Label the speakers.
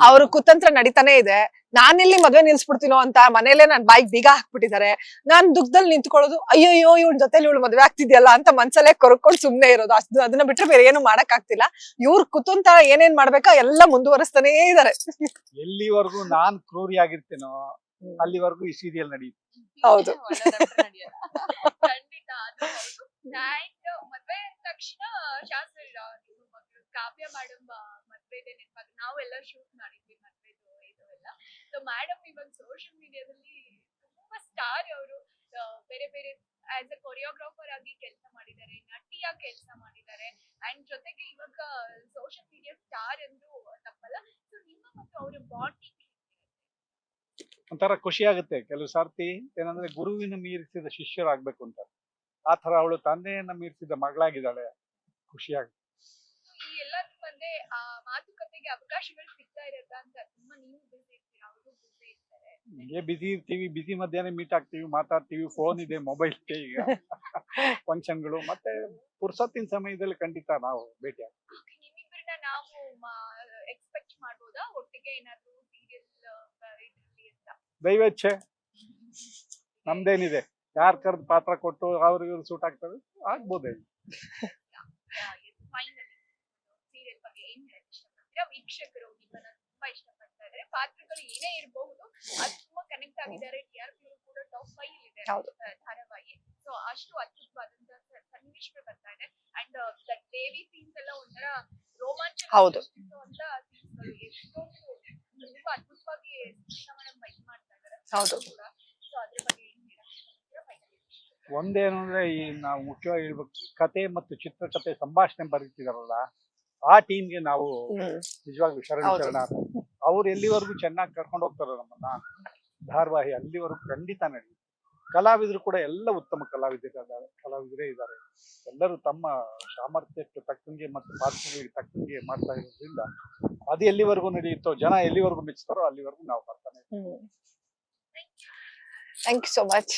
Speaker 1: ಅವ್ರ ಕುತಂತ್ರ ನಡೀತಾನೆ ಇದೆ. ನಾನೆಲ್ಲಿ ಮದ್ವೆ ನಿಲ್ಸ್ಬಿಡ್ತೀನೋ ಅಂತ ಮನೇಲೆ ನನ್ ಬಾಯಿಗೆ ಬೀಗ ಹಾಕ್ಬಿಟ್ಟಿದ್ದಾರೆ. ನಾನ್ ದುಃಖದಲ್ಲಿ ನಿಂತ್ಕೊಳ್ಳೋದು, ಅಯ್ಯೋ ಇವಳ ಜೊತೆಲಿ ಇವಳು ಮದ್ವೆ ಆಗ್ತಿದ್ಯಲ್ಲ ಅಂತ ಮನ್ಸಲ್ಲೇ ಕೊರ್ಕೊಂಡು ಸುಮ್ನೆ ಇರೋದು. ಅದನ್ನ ಬಿಟ್ರೆ ಬೇರೆ ಏನು ಮಾಡಕ್ ಆಗ್ತಿಲ್ಲ. ಇವ್ರ ಕುತಂತ್ರ ಏನೇನ್ ಮಾಡ್ಬೇಕಾ ಎಲ್ಲ ಮುಂದುವರಿಸ್ತಾನೇ ಇದಾರೆ.
Speaker 2: ಎಲ್ಲಿವರೆಗೂ ನಾನ್ ಕ್ರೂರಿಯಾಗಿರ್ತೇನೋ ಅಲ್ಲಿವರೆಗೂ ಈ ಸೀರಿಯಲ್ ನಡೆಯುತ್ತೆ.
Speaker 1: ಹೌದು.
Speaker 3: ಖಂಡಿತ ಅದು ಹೌದು. ಮದ್ವೆ ಅಂದ ತಕ್ಷಣ ಶಾಸ್ತ್ರ ಕಾವ್ಯ ಮೇಡಮ್ ಮದ್ವೆದೆ ನೆನಪಾಗ ನಾವೆಲ್ಲ ಶೂಟ್ ಮಾಡಿದ್ವಿ ಮದ್ವೆದು ಇದು ಎಲ್ಲ. ಸೊ ಮೇಡಮ್ ಇವಾಗ ಸೋಷಿಯಲ್ ಮೀಡಿಯಾದಲ್ಲಿ ತುಂಬಾ ಸ್ಟಾರ್ ಅವರು. ಬೇರೆ ಬೇರೆ ಆಸ್ ಅ ಕೊರಿಯೋಗ್ರಾಫರ್ ಆಗಿ ಕೆಲಸ ಮಾಡಿದ್ದಾರೆ, ನಟಿಯಾಗಿ ಕೆಲಸ ಮಾಡಿದ್ದಾರೆ, ಅಂಡ್ ಜೊತೆಗೆ ಇವಾಗ ಸೋಷಿಯಲ್ ಮೀಡಿಯಾ ಸ್ಟಾರ್ ಎಂದು ತಪ್ಪಲ್ಲ. ಸೊ ನಿಮ್ಮ ಮತ್ತು ಅವರ ಬಾಂಡಿಂಗ್
Speaker 2: ಒಂಥರ ಖುಷಿ ಆಗುತ್ತೆ. ಕೆಲವು ಸರ್ತಿ ಏನಂದ್ರೆ ಗುರುವಿನ ಮೀರಿಸಿದ ಶಿಷ್ಯರಾಗ್ಬೇಕು ಅಂತ, ಆ ತರ ಅವಳು ತಂದೆಯನ್ನ ಮೀರಿಸಿದ ಮಗಳಾಗಿದ್ದಾಳೆ. ಖುಷಿ ಆಗುತ್ತೆ.
Speaker 3: ಈ ಎಲ್ಲರ ಮಧ್ಯೆ ಆ ಮಾತುಕತೆಗೆ ಅವಕಾಶಗಳು ಸಿಗ್ತಾ ಇರತ್ತ ಅಂತ. ತುಂಬಾ ನೀವು ಬಿಸಿ ಇರ್ತೀರಾ, ಅವರು ಬಿಸಿ ಇರ್ತಾರೆ.
Speaker 2: ಹೀಗೆ ಬಿಸಿ ಇರ್ತೀವಿ, ಬಿಸಿ ಮಧ್ಯಾಹ್ನ ಮೀಟ್ ಆಗ್ತೀವಿ, ಮಾತಾಡ್ತೀವಿ. ಫೋನ್ ಇದೆ, ಮೊಬೈಲ್ ಇದೆ ಈಗ. ಫಂಕ್ಷನ್ಗಳು ಮತ್ತೆ ಪುರ್ಸೊತ್ತಿನ ಸಮಯದಲ್ಲಿ ಖಂಡಿತ ನಾವು ಭೇಟಿ ಆಗ್ತೀವಿ.
Speaker 3: ನಿಮ್ಮಿಬ್ಬರನ್ನ ನಾವು ಎಕ್ಸ್ಪೆಕ್ಟ್ ಮಾಡ್ಬೋದಾ ಒಟ್ಟಿಗೆ ಏನಾದ್ರು ಸೀರಿಯಲ್ ಇದ್ರಲ್ಲಿ ಅಂತ?
Speaker 2: ದೈವೇಚ್ಛೆ, ನಮ್ದೇನಿದೆ. ಯಾರ್ ಕರ್ದ್ ಪಾತ್ರ ಕೊಟ್ಟು ಅವ್ರಿಗೆ ಸೂಟ್ ಆಗ್ತದೆ ಆಗ್ಬೋದೇ.
Speaker 3: ಸೀರಿಯಲ್ ಬಗ್ಗೆ ಏನ್ ಹೇಳಕ್ ಇಷ್ಟಪಡ್ತೀರಾ? ವೀಕ್ಷಕರು ನಿಮ್ಮನ್ನ ತುಂಬಾ ಇಷ್ಟಪಡ್ತಾ ಇದಾರೆ. ಪಾತ್ರಗಳು ಏನೇ ಇರಬಹುದು, ಅದು ತುಂಬಾ ಕನೆಕ್ಟ್ ಆಗಿದ್ದಾರೆ. TRP ಕೂಡ ಟಾಪ್ 5 ಇದೆ ಧಾರಾವಾಹಿ. ಸೊ ಅಷ್ಟು ಅದ್ಭುತವಾದಂತ ಸನ್ನಿವೇಶಗಳು ಬರ್ತಾ ಇದೆ. ಅಂಡ್ ದೇವಿ ಸೀನ್ಸ್ ಎಲ್ಲ ಒಂಥರ ರೋಮಾಂಚನ ಸೃಷ್ಟಿಸುವಂತ ಸೀನ್ಸ್ಗಳು. ಎಷ್ಟೊಂದು ತುಂಬಾ ಅದ್ಭುತವಾಗಿ ಮೇಡಮ್ ಇದು ಮಾಡ್ತಾ ಇದ್ದಾರೆ ಕೂಡ. ಸೊ ಅದ್ರ ಬಗ್ಗೆ ಏನ್ ಹೇಳಕ್ ಇಷ್ಟಪಡ್ತೀರಾ?
Speaker 2: ಒಂದೇನು ಅಂದ್ರೆ ಈ ನಾವು ಮುಖ್ಯವಾಗಿ ಹೇಳ್ಬೇಕು, ಕತೆ ಮತ್ತು ಚಿತ್ರಕಥೆ ಸಂಭಾಷಣೆ ಬರೀತಿದಾರಲ್ಲ ಆ ಟೀಮ್ಗೆ ನಾವು ನಿಜವಾಗ್ಲೂ ಶರಣ. ಅವ್ರು ಎಲ್ಲಿವರೆಗೂ ಚೆನ್ನಾಗಿ ಕರ್ಕೊಂಡು ಹೋಗ್ತಾರ ನಮ್ಮನ್ನ ಧಾರಾವಾಹಿ, ಅಲ್ಲಿವರೆಗೂ ಖಂಡಿತ ನಡೆಯುತ್ತೆ. ಕಲಾವಿದರು ಕೂಡ ಎಲ್ಲ ಉತ್ತಮ ಕಲಾವಿದರೇ ಇದ್ದಾರೆ. ಎಲ್ಲರೂ ತಮ್ಮ ಸಾಮರ್ಥ್ಯಕ್ಕೆ ತಕ್ಕಂಗೆ ಮತ್ತು ಪಾತ್ರಗಳಿಗೆ ತಕ್ಕಂಗೆ ಮಾಡ್ತಾ ಇರೋದ್ರಿಂದ ಅದು ಎಲ್ಲಿವರೆಗೂ ನಡೆಯುತ್ತೋ, ಜನ ಎಲ್ಲಿವರೆಗೂ ಮೆಚ್ಚುತ್ತಾರೋ ಅಲ್ಲಿವರೆಗೂ ನಾವು ಬರ್ತಾನೆ.
Speaker 1: Thank you so much.